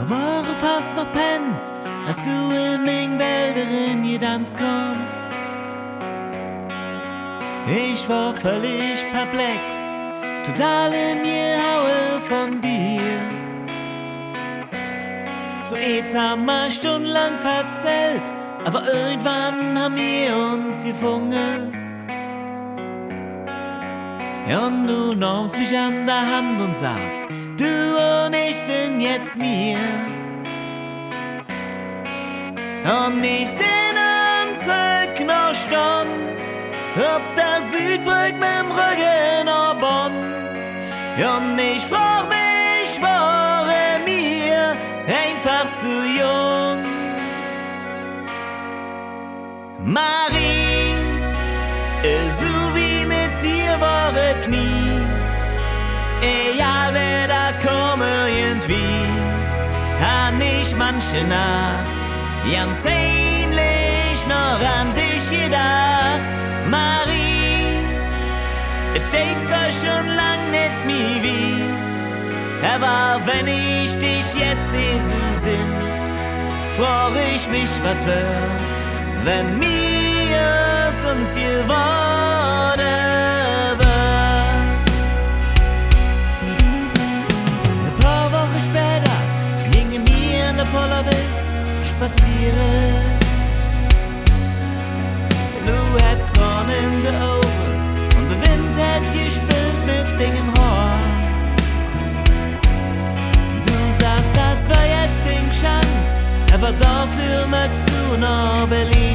war fast noch pennt, als du in mein Wälderin getanzt kommst. Ich war völlig perplex, total in mir Haue von dir. So jetzt haben wir stundenlang verzählt, aber irgendwann haben wir uns gefunden. Und du nimmst mich an der Hand und sagst, du und ich sind jetzt mir. Und ich seh uns noch Stunden ob der Südbrück mit dem Rücken nach Bonn. Und ich frag mich, waren wir einfach zu jung? Marie, so wie mit dir war es nie. Egal wer da komme irgendwie, han ich manche Nacht ganz ähnlich noch an dich gedacht. Marie, es zwar schon lang nicht mehr wie, aber wenn ich dich jetzt sehe so sinn, frag ich mich, was wär, wenn mir's uns geworden wär. Ein paar Wochen später gingen wir in der Polaris spazieren. Du hättest Horn in den Augen und der Wind hätt gespielt mit deinem Haar. Du sagst, das war jetzt den Chance, aber dafür möchtest du nach Berlin.